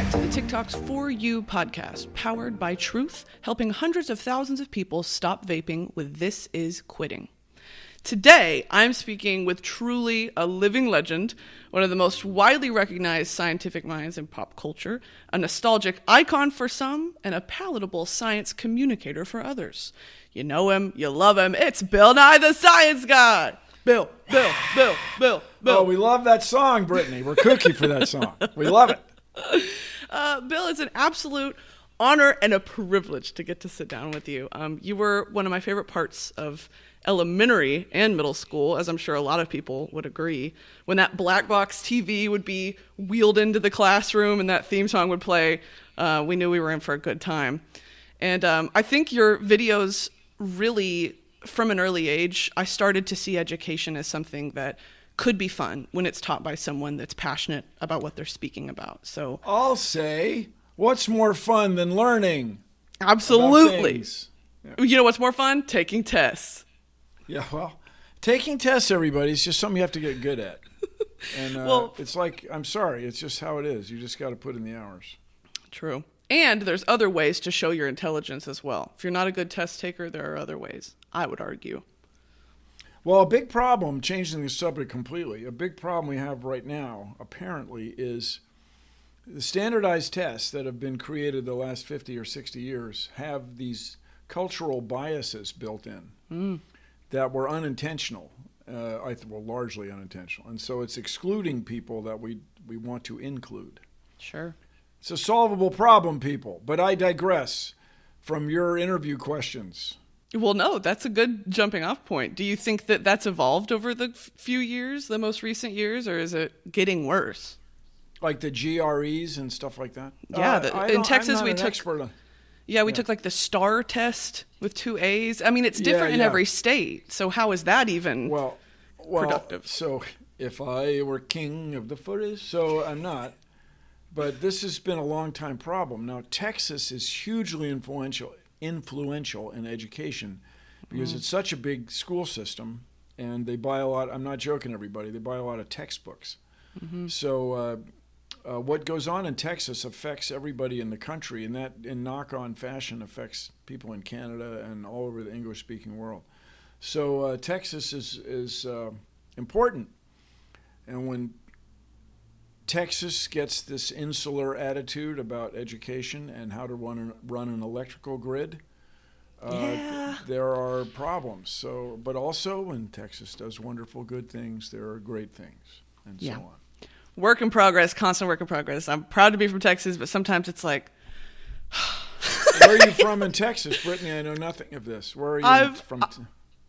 back to the TikTok's For You podcast, powered by Truth, helping hundreds of thousands of people stop vaping with This Is Quitting. Today, I'm speaking with truly a living legend, one of the most widely recognized scientific minds in pop culture, a nostalgic icon for some, and a palatable science communicator for others. You know him, you love him, it's Bill Nye the Science Guy! Bill. Oh, we love that song, Brittany. We're kooky for that song. We love it. Bill, it's an absolute honor and a privilege to get to sit down with you. You were one of my favorite parts of elementary and middle school, as I'm sure a lot of people would agree. When that black box TV would be wheeled into the classroom and that theme song would play, we knew we were in for a good time. And I think your videos really, from an early age, I started to see education as something that could be fun when it's taught by someone that's passionate about what they're speaking about. So I'll say, what's more fun than learning? Absolutely. Yeah. You know what's more fun? Taking tests. Yeah, well, taking tests, everybody, is just something you have to get good at. And it's like, I'm sorry, it's just how it is. You just got to put in the hours. True. And there's other ways to show your intelligence as well. If you're not a good test taker, there are other ways, I would argue. Well, a big problem, changing the subject completely, a big problem we have right now, apparently, is the standardized tests that have been created the last 50 or 60 years have these cultural biases built in that were unintentional, largely unintentional. And so it's excluding people that we want to include. Sure. It's a solvable problem, people. But I digress from your interview questions. Well, no, that's a good jumping off point. Do you think that that's evolved over the few years, the most recent years, or is it getting worse? Like the GREs and stuff like that? Yeah, in Texas we took... we took like the STAR test with 2 A's. I mean, it's different in every state. So how is that even productive? So if I were king of the forest, so I'm not. But this has been a long time problem. Now, Texas is hugely influential in education because it's such a big school system, and they buy a lot. I'm not joking, everybody. They buy a lot of textbooks. So what goes on in Texas affects everybody in the country, and that in knock-on fashion affects people in Canada and all over the English-speaking world. So Texas is important, and when Texas gets this insular attitude about education and how to run an electrical grid, there are problems. So, but also when Texas does wonderful good things, there are great things, and so on. Work in progress, constant work in progress. I'm proud to be from Texas, but sometimes it's like... Where are you from in Texas, Brittany? I know nothing of this. Where are you from?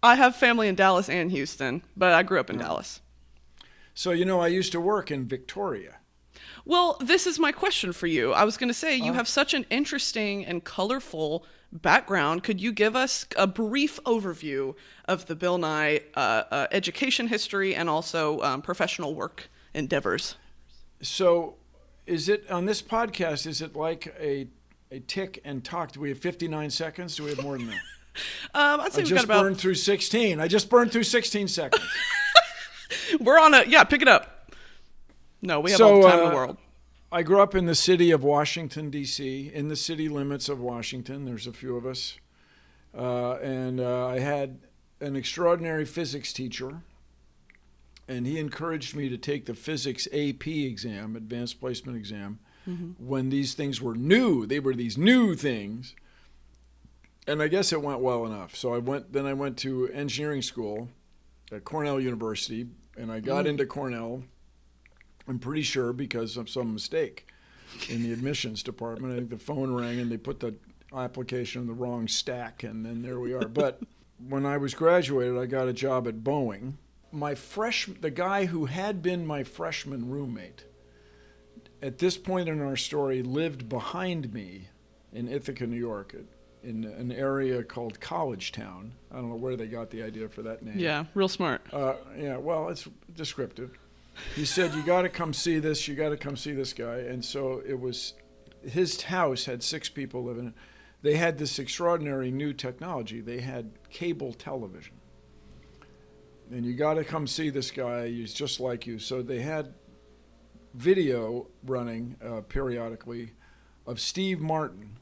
I have family in Dallas and Houston, but I grew up in Dallas. So, I used to work in Victoria. Well, this is my question for you. I was going to say, you have such an interesting and colorful background. Could you give us a brief overview of the Bill Nye education history and also professional work endeavors? So, is it on this podcast, is it like a tick and talk? Do we have 59 seconds? Do we have more than that? I'd say we've got about... burned through 16. I just burned through 16 seconds. We're on pick it up. No, we have all the time in the world. I grew up in the city of Washington, D.C., in the city limits of Washington. There's a few of us. And I had an extraordinary physics teacher, and he encouraged me to take the physics AP exam, advanced placement exam, when these things were new. They were these new things. And I guess it went well enough. So I went to engineering school at Cornell University, and I got into Cornell, I'm pretty sure, because of some mistake in the admissions department. I think the phone rang and they put the application in the wrong stack, and then there we are. But when I was graduated, I got a job at Boeing. The guy who had been my freshman roommate, at this point in our story, lived behind me in Ithaca, New York, in an area called College Town. I don't know where they got the idea for that name. Yeah, real smart. Well, it's descriptive. He said, you got to come see this. You got to come see this guy. And so his house had 6 people living in it. They had this extraordinary new technology. They had cable television. And you got to come see this guy. He's just like you. So they had video running periodically of Steve Martin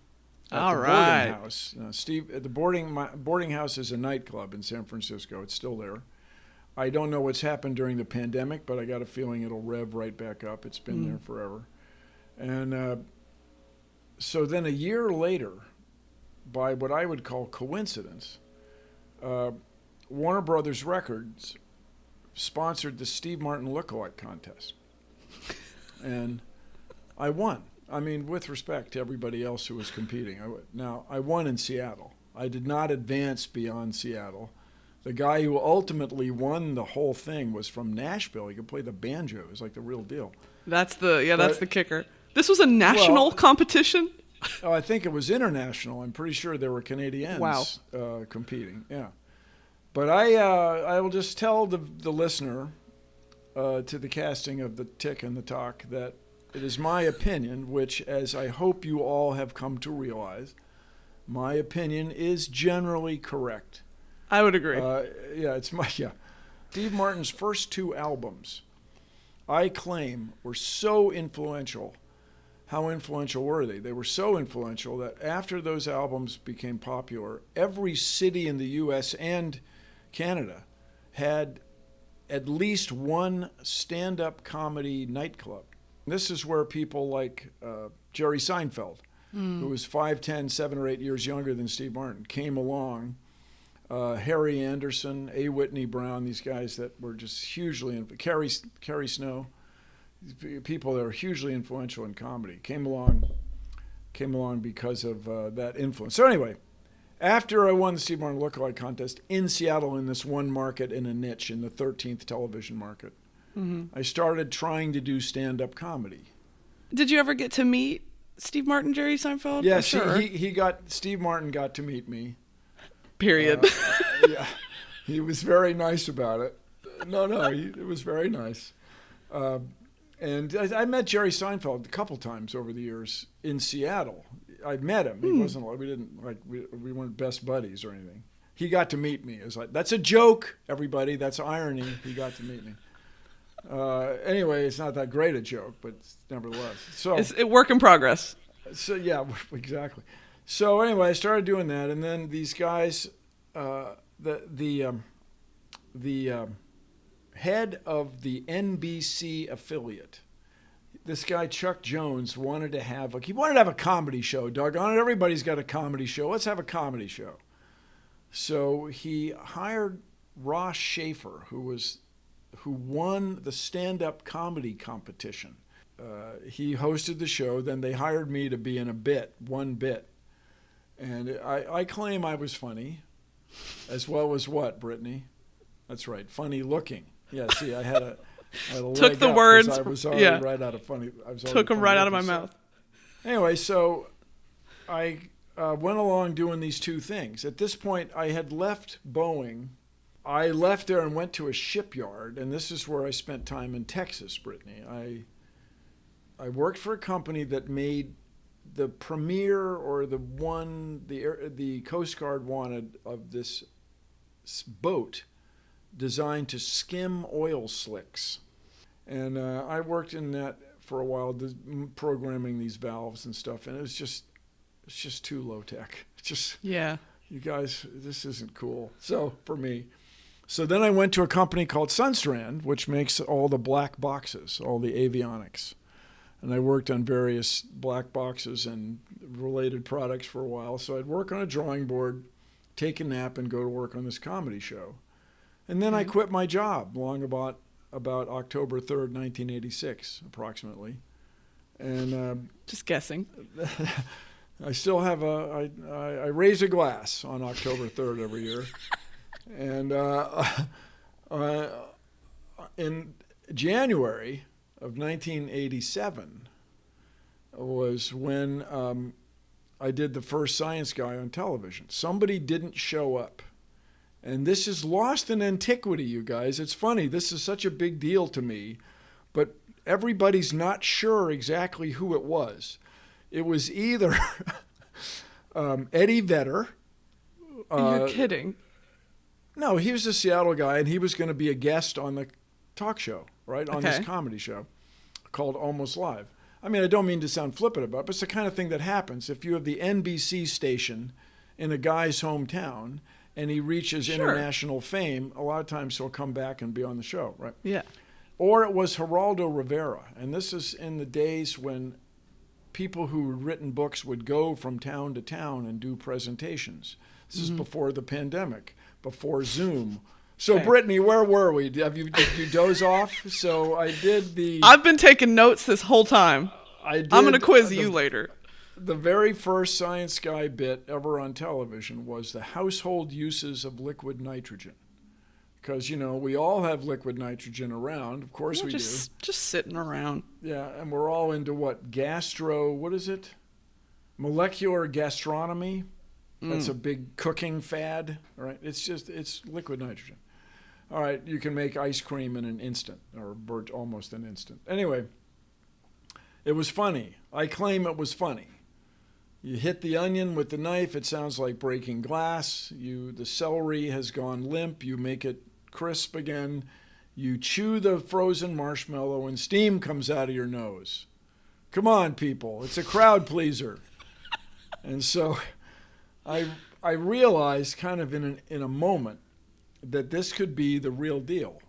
at All the right. boarding house. The boarding house is a nightclub in San Francisco. It's still there. I don't know what's happened during the pandemic, but I got a feeling it'll rev right back up. It's been there forever. And so then a year later, by what I would call coincidence, Warner Brothers Records sponsored the Steve Martin lookalike contest. And I won. I mean, with respect to everybody else who was competing. I won in Seattle. I did not advance beyond Seattle. The guy who ultimately won the whole thing was from Nashville. He could play the banjo. It was like the real deal. That's the kicker. This was a national competition? Oh, I think it was international. I'm pretty sure there were Canadians competing. Yeah. But I will just tell the listener to the casting of the Tick and the Talk that it is my opinion, which, as I hope you all have come to realize, my opinion is generally correct. I would agree. Steve Martin's first two albums, I claim, were so influential. How influential were they? They were so influential that after those albums became popular, every city in the U.S. and Canada had at least one stand-up comedy nightclub. This is where people like Jerry Seinfeld, who was 5'10", 7 or 8 years younger than Steve Martin, came along. Harry Anderson, A. Whitney Brown, these guys that were just hugely, Carrie Snow, people that are hugely influential in comedy, came along because of that influence. So anyway, after I won the Steve Martin lookalike contest in Seattle in this one market in a niche in the 13th television market, I started trying to do stand-up comedy. Did you ever get to meet Steve Martin, Jerry Seinfeld? Yes, Sure. Steve Martin got to meet me. Period. Yeah, he was very nice about it. It was very nice. And I met Jerry Seinfeld a couple times over the years in Seattle. I met him. He wasn't like we weren't best buddies or anything. He got to meet me. It was like, that's a joke, everybody. That's irony. He got to meet me. Anyway, it's not that great a joke, but nevertheless. So It's a work in progress. So yeah, exactly. So anyway, I started doing that, and then these guys, the head of the NBC affiliate, this guy Chuck Jones wanted to have a comedy show. Doggone it, everybody's got a comedy show. Let's have a comedy show. So he hired Ross Schaefer, who won the stand-up comedy competition. He hosted the show. Then they hired me to be in one bit. And I claim I was funny, as well as what, Brittany? That's right, funny looking. Yeah, see, I had a Took leg the up words. 'cause I was already right out of funny. Took them right out of my mouth. Anyway, so I went along doing these two things. At this point, I had left Boeing. I left there and went to a shipyard, and this is where I spent time in Texas, Brittany. I worked for a company that made the premiere or the Coast Guard wanted of this boat designed to skim oil slicks. And I worked in that for a while, programming these valves and stuff, and it's just too low tech. You guys, this isn't cool. So for me. So then I went to a company called Sunstrand, which makes all the black boxes, all the avionics. And I worked on various black boxes and related products for a while. So I'd work on a drawing board, take a nap, and go to work on this comedy show. And then I quit my job about October 3rd, 1986, approximately. And just guessing. I still have I raise a glass on October 3rd every year. And in January of 1987 was when I did the first Science Guy on television. Somebody didn't show up. And this is lost in antiquity, you guys. It's funny. This is such a big deal to me. But everybody's not sure exactly who it was. It was either Eddie Vedder. You're kidding. No, he was a Seattle guy, and he was going to be a guest on the talk show, right, on this comedy show, called Almost Live. I mean, I don't mean to sound flippant about it, but it's the kind of thing that happens. If you have the NBC station in a guy's hometown and he reaches international fame, a lot of times he'll come back and be on the show, right? Yeah. Or it was Geraldo Rivera. And this is in the days when people who had written books would go from town to town and do presentations. This is before the pandemic, before Zoom. So, Okay. Brittany, where were we? Did you doze off? So I did the... I've been taking notes this whole time. I'm going to quiz you later. The very first Science Guy bit ever on television was the household uses of liquid nitrogen. Because, we all have liquid nitrogen around. Of course we do. Just sitting around. Yeah, and we're all into what is it? Molecular gastronomy. That's a big cooking fad, right? It's liquid nitrogen. All right, you can make ice cream in an instant, or almost an instant. Anyway, it was funny. I claim it was funny. You hit the onion with the knife, it sounds like breaking glass. The celery has gone limp, you make it crisp again. You chew the frozen marshmallow and steam comes out of your nose. Come on, people, it's a crowd pleaser. And so I realized kind of in a moment that this could be the real deal.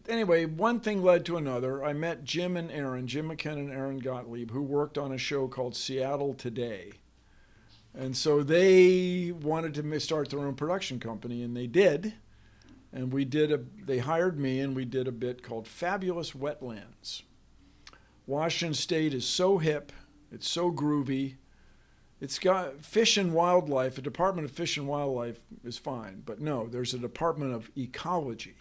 Anyway, one thing led to another. I met Jim McKenna and Aaron Gottlieb, who worked on a show called Seattle Today. And so they wanted to start their own production company, and they did. And they hired me, and we did a bit called Fabulous Wetlands. Washington State is so hip, it's so groovy. It's got Fish and Wildlife. The Department of Fish and Wildlife is fine, but no, there's a Department of Ecology.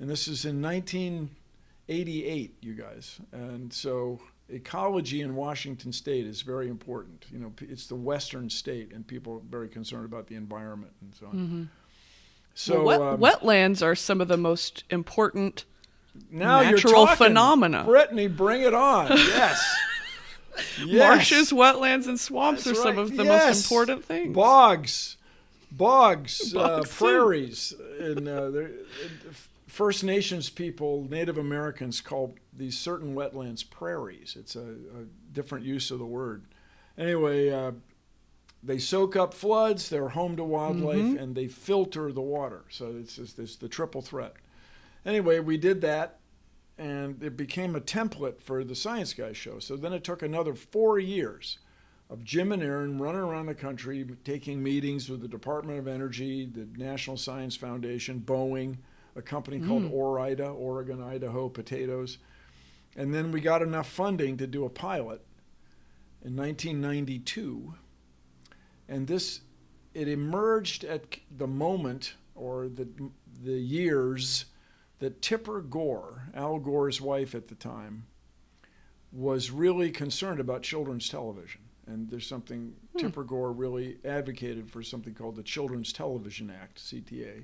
And this is in 1988, you guys. And so ecology in Washington State is very important. It's the western state, and people are very concerned about the environment and so on. Mm-hmm. So wetlands are some of the most important now natural you're talking, phenomena. Brittany, bring it on. Yes. Yes. Marshes, wetlands, and swamps That's are some right. of the most important things. Bogs, Bogs, prairies. First Nations people, Native Americans, call these certain wetlands prairies. It's a different use of the word. Anyway, they soak up floods, they're home to wildlife, and they filter the water. So it's the triple threat. Anyway, we did that. And it became a template for the Science Guy show. So then it took another 4 years of Jim and Aaron running around the country, taking meetings with the Department of Energy, the National Science Foundation, Boeing, a company called Ore-Ida, Oregon, Idaho, potatoes. And then we got enough funding to do a pilot in 1992. And it emerged at the moment, or the years, that Tipper Gore, Al Gore's wife at the time, was really concerned about children's television. And there's something, Tipper Gore really advocated for something called the Children's Television Act, CTA.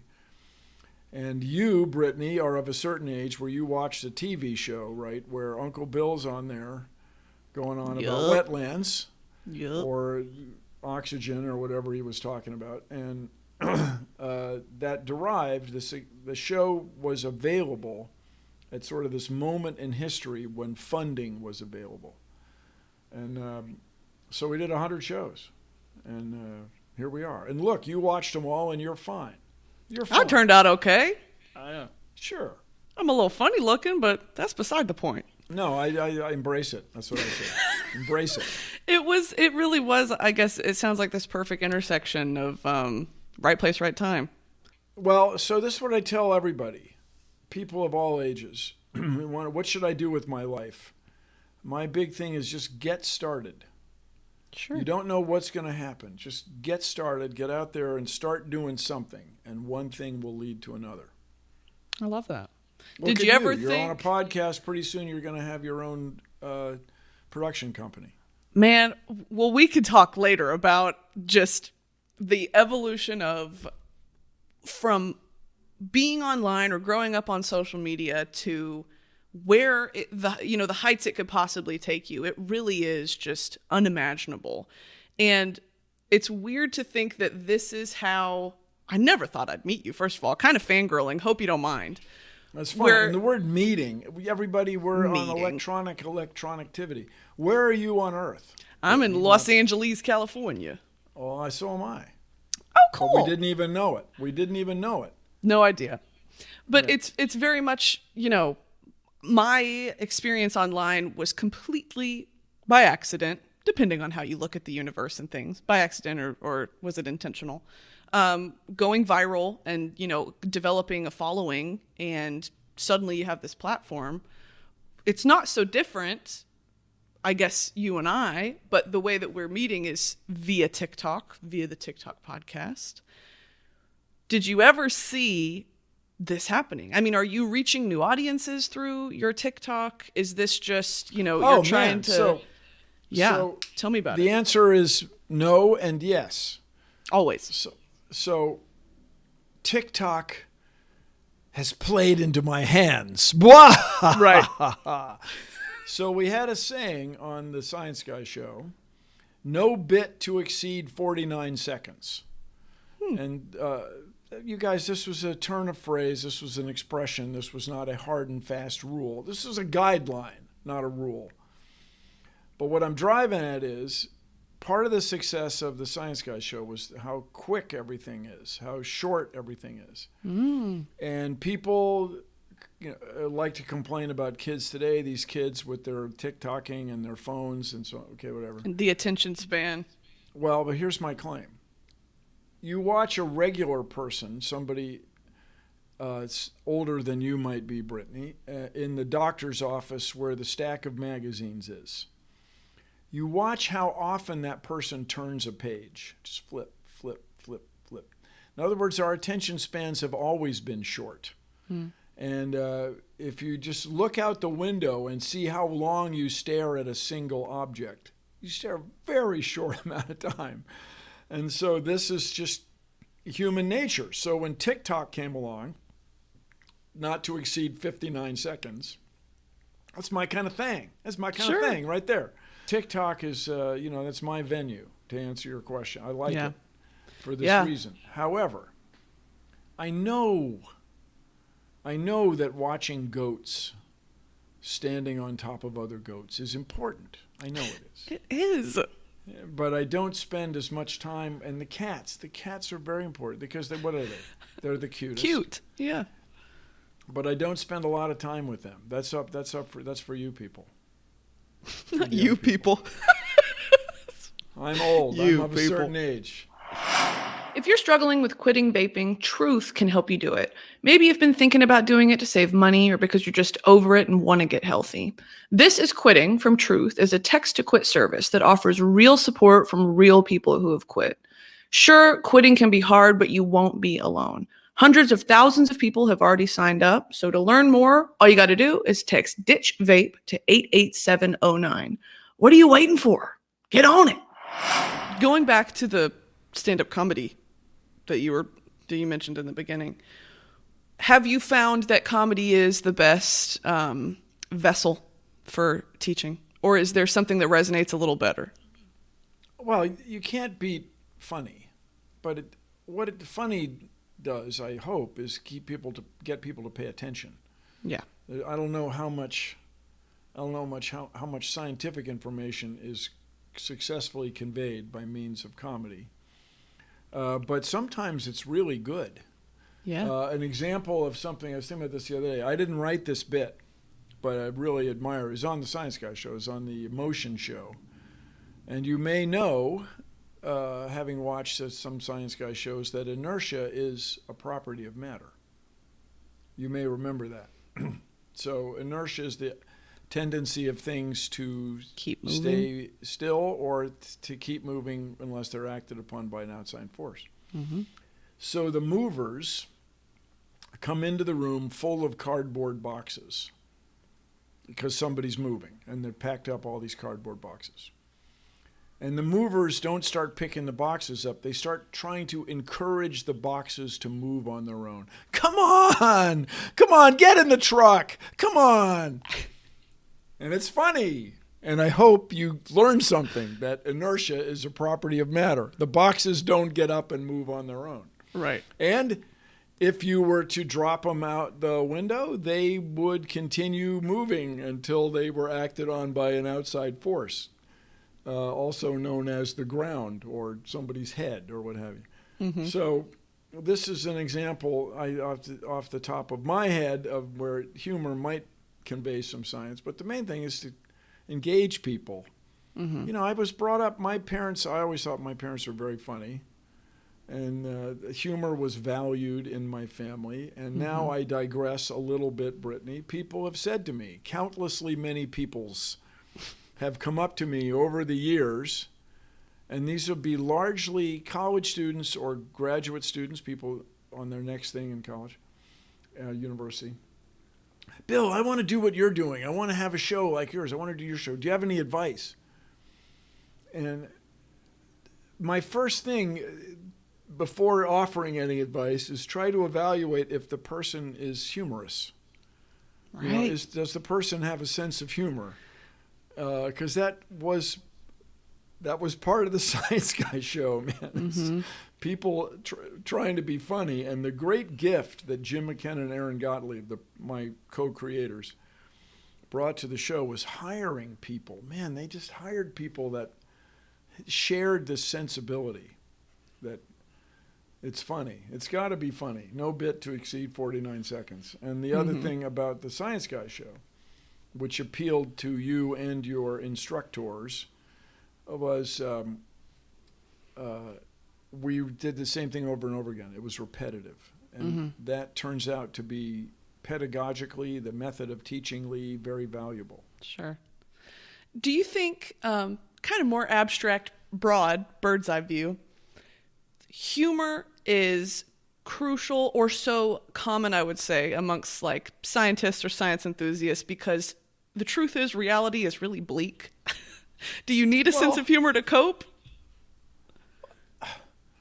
And you, Brittany, are of a certain age where you watch the TV show, right, where Uncle Bill's on there going on about wetlands or oxygen or whatever he was talking about. And that derived, the show was available at sort of this moment in history when funding was available. And so we did 100 shows, and here we are. And look, you watched them all, and you're fine. You're fine. I turned out okay. Sure. I'm a little funny looking, but that's beside the point. No, I embrace it. That's what I say. Embrace it. It really was, I guess, it sounds like this perfect intersection of right place, right time. Well, so this is what I tell everybody, people of all ages. What should I do with my life? My big thing is just get started. Sure. You don't know what's going to happen. Just get started, get out there and start doing something, and one thing will lead to another. I love that. Look Did you ever You're think... on a podcast. Pretty soon you're going to have your own production company. Man, well, we could talk later about just the evolution of from being online or growing up on social media to where the heights it could possibly take you. It really is just unimaginable. And it's weird to think that this is how I never thought I'd meet you, first of all, kind of fangirling, hope you don't mind. That's fine. And the word meeting, everybody, we're on electronictivity. Where are you on Earth? I'm in Los Angeles, California. Oh, so am I. Oh, cool. But we didn't even know it. No idea. But it's very much, my experience online was completely by accident, depending on how you look at the universe and things, by accident or was it intentional? Going viral and, developing a following, and suddenly you have this platform. It's not so different, I guess, you and I, but the way that we're meeting is via TikTok, via the TikTok podcast. Did you ever see this happening? I mean, are you reaching new audiences through your TikTok? Is this just, you're trying to... So tell me about it. The answer is no and yes. Always. So TikTok has played into my hands. Right. So we had a saying on the Science Guy show, no bit to exceed 49 seconds. And you guys, this was a turn of phrase. This was an expression. This was not a hard and fast rule. This was a guideline, not a rule. But what I'm driving at is part of the success of the Science Guy show was how quick everything is, how short everything is. And people like to complain about kids today, these kids with their TikToking and their phones and so on. Okay, whatever. The attention span. Well, but here's my claim. You watch a regular person, somebody older than you might be, Brittany, in the doctor's office where the stack of magazines is. You watch how often that person turns a page. Just flip, flip, flip, flip. In other words, our attention spans have always been short. And if you just look out the window and see how long you stare at a single object, you stare a very short amount of time. And so this is just human nature. So when TikTok came along, not to exceed 59 seconds, that's my kind of thing. That's my kind of thing right there. TikTok is, that's my venue, to answer your question. I like it for this reason. However, I know that watching goats standing on top of other goats is important. I know it is. It is. But I don't spend as much time. And the cats are very important because what are they? They're the cutest. Cute, yeah. But I don't spend a lot of time with them. That's for you people. Not you people. I'm old. I'm of a certain age. If you're struggling with quitting vaping, Truth can help you do it. Maybe you've been thinking about doing it to save money or because you're just over it and want to get healthy. This is Quitting from Truth is a text-to-quit service that offers real support from real people who have quit. Sure, quitting can be hard, but you won't be alone. Hundreds of thousands of people have already signed up. So to learn more, all you got to do is text DITCH VAPE to 88709. What are you waiting for? Get on it. Going back to the stand-up comedy that you mentioned in the beginning, have you found that comedy is the best vessel for teaching, or is there something that resonates a little better? Well, you can't beat funny, but what funny does, I hope, is get people to pay attention. Yeah. I don't know how much scientific information is successfully conveyed by means of comedy. But sometimes it's really good. Yeah. An example of something, I was thinking about this the other day. I didn't write this bit, but I really admire it. It was on the Science Guy show. It was on the Emotion show. And you may know, having watched some Science Guy shows, that inertia is a property of matter. You may remember that. So inertia is the tendency of things to stay still or to keep moving unless they're acted upon by an outside force. Mm-hmm. So the movers come into the room full of cardboard boxes because somebody's moving, and they've packed up all these cardboard boxes. And the movers don't start picking the boxes up. They start trying to encourage the boxes to move on their own. Come on, get in the truck. Come on. And it's funny. And I hope you learn something, that inertia is a property of matter. The boxes don't get up and move on their own. Right. And if you were to drop them out the window, they would continue moving until they were acted on by an outside force, also known as the ground or somebody's head or what have you. So this is an example off the top of my head of where humor might convey some science. But the main thing is to engage people. You know, I was brought up, I always thought my parents were very funny. And humor was valued in my family. And now I digress a little bit, Brittany. People have said to me, countlessly many peoples have come up to me over the years, and these would be largely college students or graduate students, people on their next thing in college, university. Bill, I want to do what you're doing. I want to have a show like yours. I want to do your show. Do you have any advice? And my first thing before offering any advice is try to evaluate if the person is humorous. Right. You know, does the person have a sense of humor? Because that was part of the Science Guy show, man. People trying to be funny. And the great gift that Jim McKenna and Aaron Gottlieb, my co-creators, brought to the show was hiring people. Man, they just hired people that shared this sensibility that it's funny. It's got to be funny. No bit to exceed 49 seconds. And the other thing about the Science Guy show, which appealed to you and your instructors, was we did the same thing over and over again. It was repetitive. And that turns out to be pedagogically, the method of teachingly, very valuable. Sure. Do you think, kind of more abstract, broad, bird's eye view, humor is crucial or so common, I would say, amongst like scientists or science enthusiasts, because the truth is reality is really bleak? Do you need a sense of humor to cope?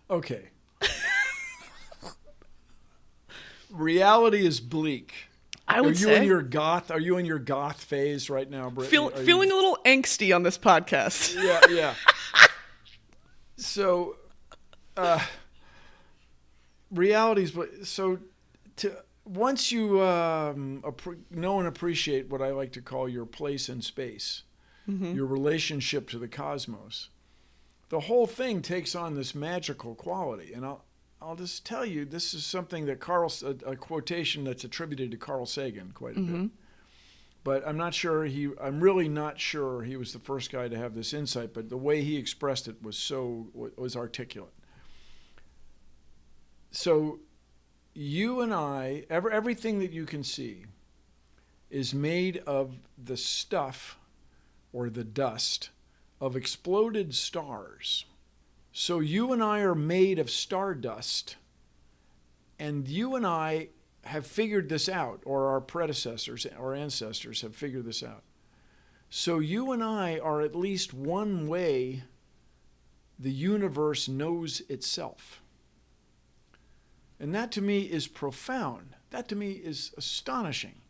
Okay. Reality is bleak. I would say. Are you in your goth phase right now, Brittany? Feeling a little angsty on this podcast. Yeah. So, once you know and appreciate what I like to call your place in space, your relationship to the cosmos, the whole thing takes on this magical quality. And I'll just tell you, this is something that a quotation that's attributed to Carl Sagan quite a bit. But I'm really not sure he was the first guy to have this insight, but the way he expressed it was articulate. So you and I, everything that you can see is made of the stuff or the dust of exploded stars. So you and I are made of stardust, and you and I have figured this out, or our predecessors, our ancestors have figured this out. So you and I are at least one way the universe knows itself. And that to me is profound. That to me is astonishing.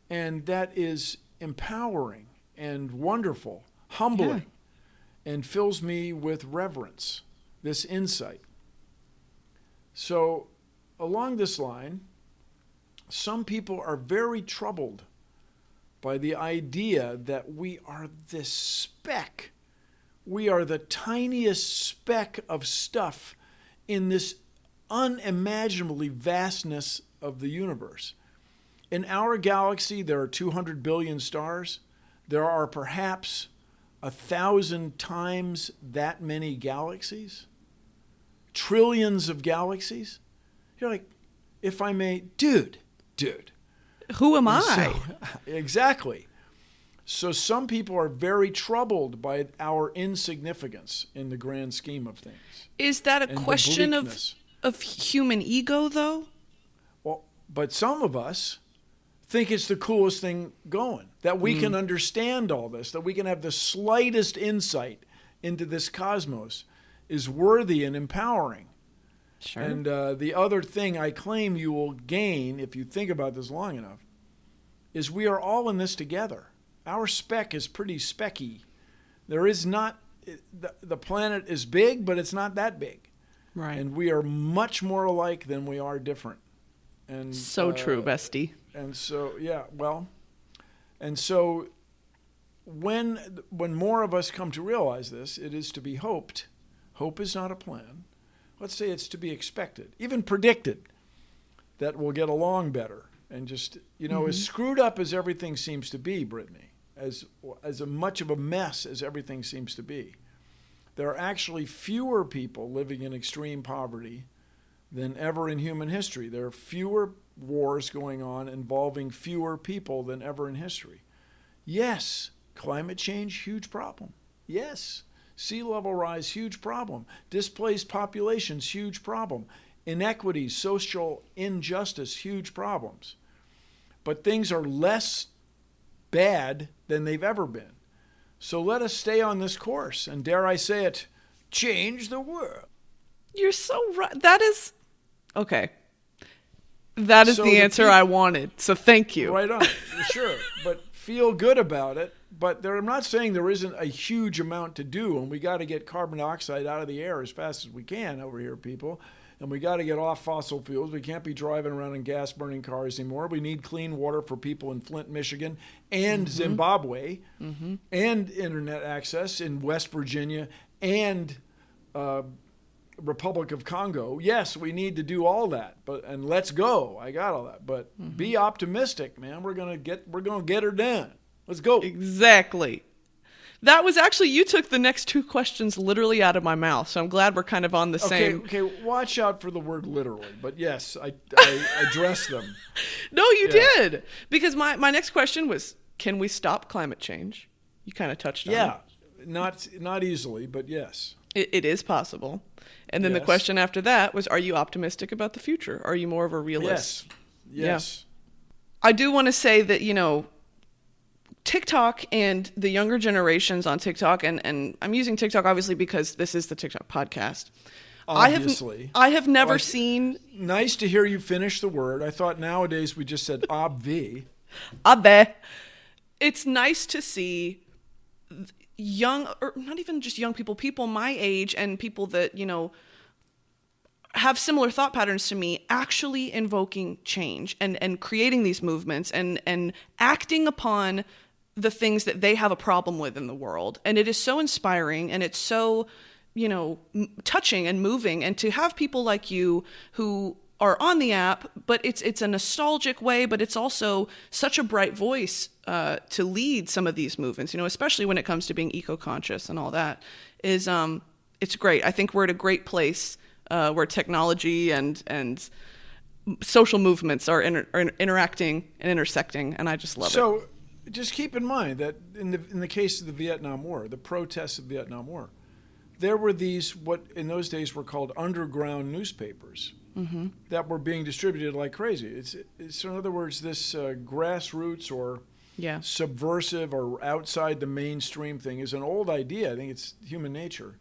And that is empowering and wonderful, humbling, and fills me with reverence, this insight. So along this line, some people are very troubled by the idea that we are this speck. We are the tiniest speck of stuff in this unimaginably vastness of the universe. In our galaxy, there are 200 billion stars. There are perhaps 1,000 times that many galaxies, trillions of galaxies. You're like, if I may, dude. Who am I? Exactly. So some people are very troubled by our insignificance in the grand scheme of things. Is that a question of human ego, though? Well, but some of us think it's the coolest thing going, that we can understand all this, that we can have the slightest insight into this cosmos is worthy and empowering. Sure. And the other thing I claim you will gain, if you think about this long enough, is we are all in this together. Our speck is pretty specky. There is not, the planet is big, but it's not that big. Right. And we are much more alike than we are different. And So true, bestie. And so, yeah, well, and so when more of us come to realize this, it is to be hoped. Hope is not a plan. Let's say it's to be expected, even predicted, that we'll get along better. And just, as screwed up as everything seems to be, Brittany, as much of a mess as everything seems to be, there are actually fewer people living in extreme poverty than ever in human history. There are fewer wars going on involving fewer people than ever in history. Yes, climate change, huge problem. Yes, sea level rise, huge problem. Displaced populations, huge problem. Inequities, social injustice, huge problems. But things are less bad than they've ever been. So let us stay on this course and, dare I say it, change the world. You're so right. That is okay. That is the answer I wanted. So thank you. Right on. Sure. But feel good about it. But I'm not saying there isn't a huge amount to do, and we got to get carbon dioxide out of the air as fast as we can over here, people. And we got to get off fossil fuels. We can't be driving around in gas-burning cars anymore. We need clean water for people in Flint, Michigan, and Zimbabwe, and internet access in West Virginia, and Republic of Congo. Yes, we need to do all that. And let's go. I got all that. But be optimistic, man. We're gonna get her done. Let's go. Exactly. That was actually, you took the next two questions literally out of my mouth, so I'm glad we're kind of on the same. Okay, watch out for the word literally, but yes, I addressed them. No, you did. Because my next question was, can we stop climate change? You kind of touched on it. Yeah, not easily, but yes. It is possible. And then the question after that was, are you optimistic about the future? Are you more of a realist? Yes. Yeah. I do want to say that, TikTok and the younger generations on TikTok, and I'm using TikTok obviously because this is the TikTok podcast. Obviously. I have never seen... Nice to hear you finish the word. I thought nowadays we just said obvi. Abe. It's nice to see young, or not even just young people my age and people that, have similar thought patterns to me, actually invoking change and creating these movements and acting upon the things that they have a problem with in the world. And it is so inspiring, and it's so, touching and moving. And to have people like you who are on the app, but it's a nostalgic way, but it's also such a bright voice to lead some of these movements, especially when it comes to being eco-conscious and all that, is it's great. I think we're at a great place where technology and social movements are interacting and intersecting, and I just love it. So just keep in mind that in the case of the Vietnam War, the protests of the Vietnam War, there were these, what in those days were called underground newspapers that were being distributed like crazy. It's in other words, this grassroots or subversive or outside the mainstream thing is an old idea. I think it's human nature.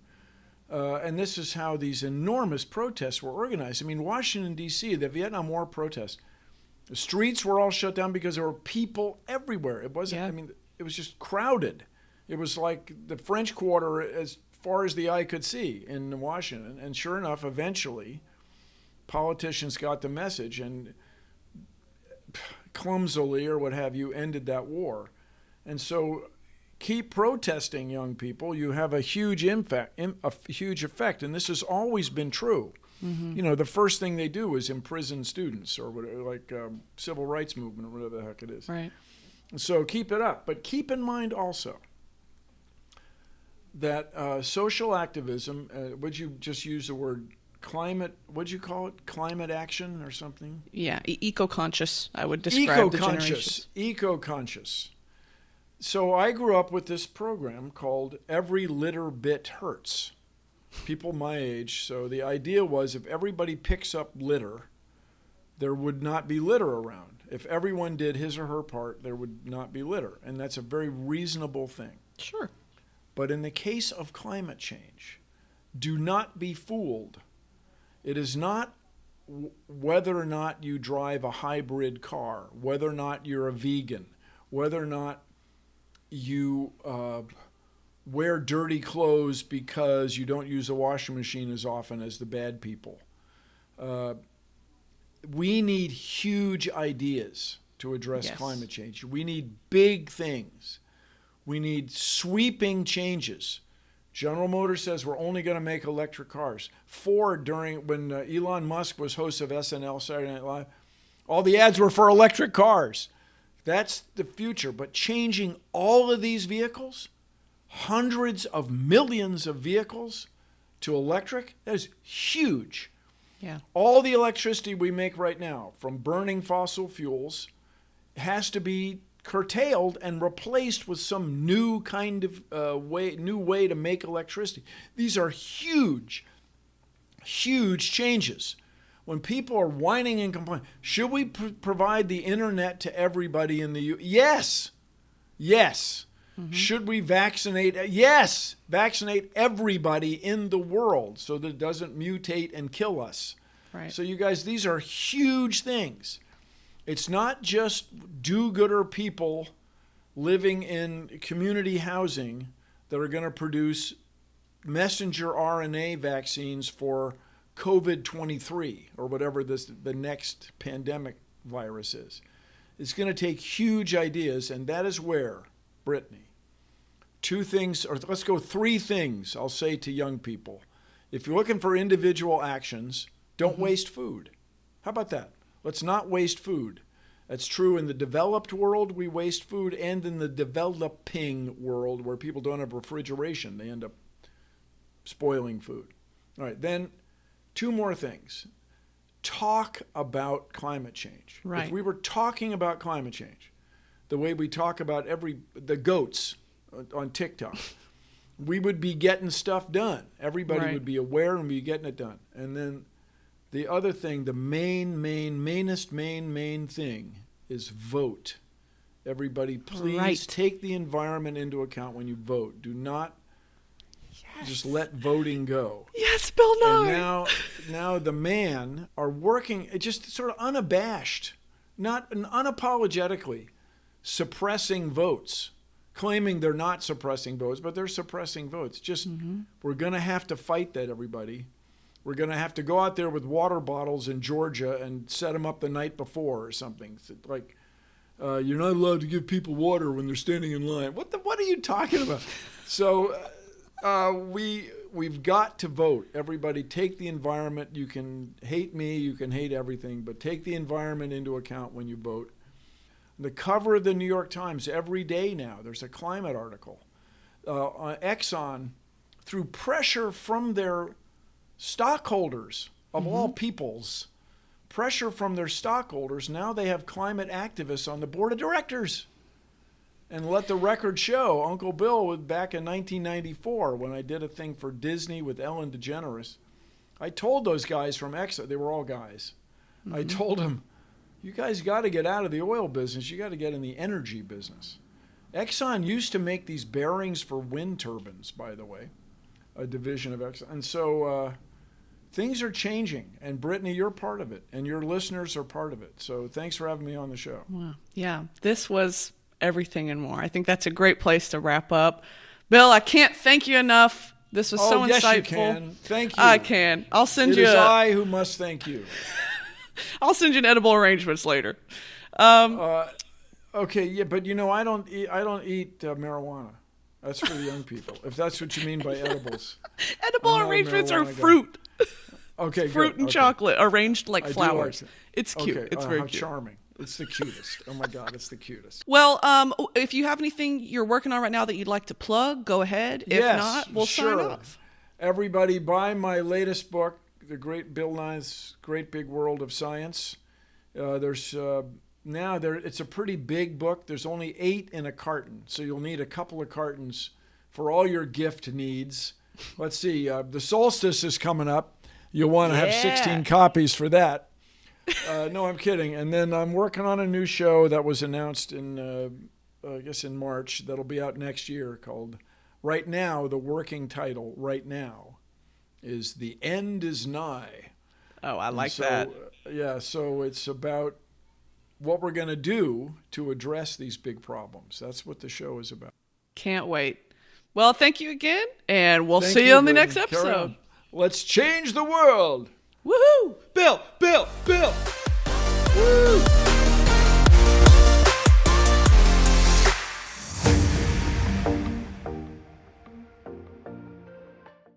And this is how these enormous protests were organized. I mean, Washington, D.C., the Vietnam War protests, the streets were all shut down because there were people everywhere. It wasn't, it was just crowded. It was like the French Quarter as far as the eye could see in Washington. And sure enough, eventually, politicians got the message and clumsily or what have you ended that war. And so keep protesting, young people. You have a huge effect, and this has always been true. The first thing they do is imprison students or whatever, like civil rights movement or whatever the heck it is. Right. So keep it up. But keep in mind also that social activism, would you just use the word climate, what'd you call it? Climate action or something? Yeah, eco-conscious, I would describe the generation. Eco-conscious. So I grew up with this program called Every Litter Bit Hurts. People my age. So the idea was if everybody picks up litter, there would not be litter around. If everyone did his or her part, there would not be litter. And that's a very reasonable thing. Sure. But in the case of climate change, do not be fooled. It is not whether or not you drive a hybrid car, whether or not you're a vegan, whether or not you wear dirty clothes because you don't use a washing machine as often as the bad people. we need huge ideas to address Yes. climate change. We need big things. We need sweeping changes. General Motors says we're only going to make electric cars. Ford, when Elon Musk was host of SNL Saturday Night Live, all the ads were for electric cars. That's the future. But changing all of these vehicles, hundreds of millions of vehicles to electric, that is huge. Yeah. All the electricity we make right now from burning fossil fuels has to be curtailed and replaced with some new kind of new way to make electricity. These are huge, huge changes. When people are whining and complaining, should we provide the internet to everybody in the U.S.? Yes. Yes. Mm-hmm. Should we vaccinate? Yes. Vaccinate everybody in the world so that it doesn't mutate and kill us. Right. So you guys, these are huge things. It's not just do-gooder people living in community housing that are going to produce messenger RNA vaccines for COVID-23 or whatever the next pandemic virus is. It's going to take huge ideas, and that is where, Brittany, two things, or let's go three things I'll say to young people. If you're looking for individual actions, don't waste food. How about that? Let's not waste food. That's true in the developed world, we waste food, and in the developing world where people don't have refrigeration, they end up spoiling food. All right, then two more things. Talk about climate change. Right. If we were talking about climate change, the way we talk about the goats on TikTok, we would be getting stuff done. Everybody would be aware and be getting it done. And then the other thing, the main thing is vote. Everybody, please take the environment into account when you vote. Do not just let voting go. Yes, Bill Nye. And now the man are working just sort of unabashed, not unapologetically suppressing votes, claiming they're not suppressing votes, but they're suppressing votes. Just we're going to have to fight that, everybody. We're going to have to go out there with water bottles in Georgia and set them up the night before or something. Like, you're not allowed to give people water when they're standing in line. What are you talking about? So we've got to vote. Everybody, take the environment. You can hate me, you can hate everything, but take the environment into account when you vote. The cover of the New York Times every day now, there's a climate article. Exxon, through pressure from their stockholders, of all peoples, pressure from their stockholders, now they have climate activists on the board of directors. And let the record show, Uncle Bill was back in 1994 when I did a thing for Disney with Ellen DeGeneres. I told those guys from Exxon, they were all guys, I told them, you guys got to get out of the oil business. You got to get in the energy business. Exxon used to make these bearings for wind turbines, by the way, a division of Exxon. And so things are changing, and Brittany, you're part of it, and your listeners are part of it. So thanks for having me on the show. Wow. Yeah, this was everything and more. I think that's a great place to wrap up. Bill, I can't thank you enough. This was so yes, insightful. You can. Thank you. I can. I'll send you. It is I who must thank you. I'll send you an edible arrangements later. Okay, yeah, but I don't eat marijuana. That's for the young people. If that's what you mean by edibles. Edible arrangements are fruit. Okay, fruit good. and chocolate arranged like flowers. Like it's cute. Okay, it's very how cute. Charming. It's the cutest. Oh my God, it's the cutest. Well, if you have anything you're working on right now that you'd like to plug, go ahead. If not, we'll sign off. Everybody, buy my latest book, The Great Bill Nye's Great Big World of Science. It's a pretty big book. There's only 8 in a carton, so you'll need a couple of cartons for all your gift needs. Let's see, the solstice is coming up. You'll want to have 16 copies for that. No, I'm kidding. And then I'm working on a new show that was announced in March that'll be out next year called Right Now. The working title, Right Now, is The End Is Nigh. Oh, I like that. Yeah, so it's about what we're going to do to address these big problems. That's what the show is about. Can't wait. Well, thank you again, and we'll see you on the next episode. Let's change the world. Woohoo! Bill. Woo!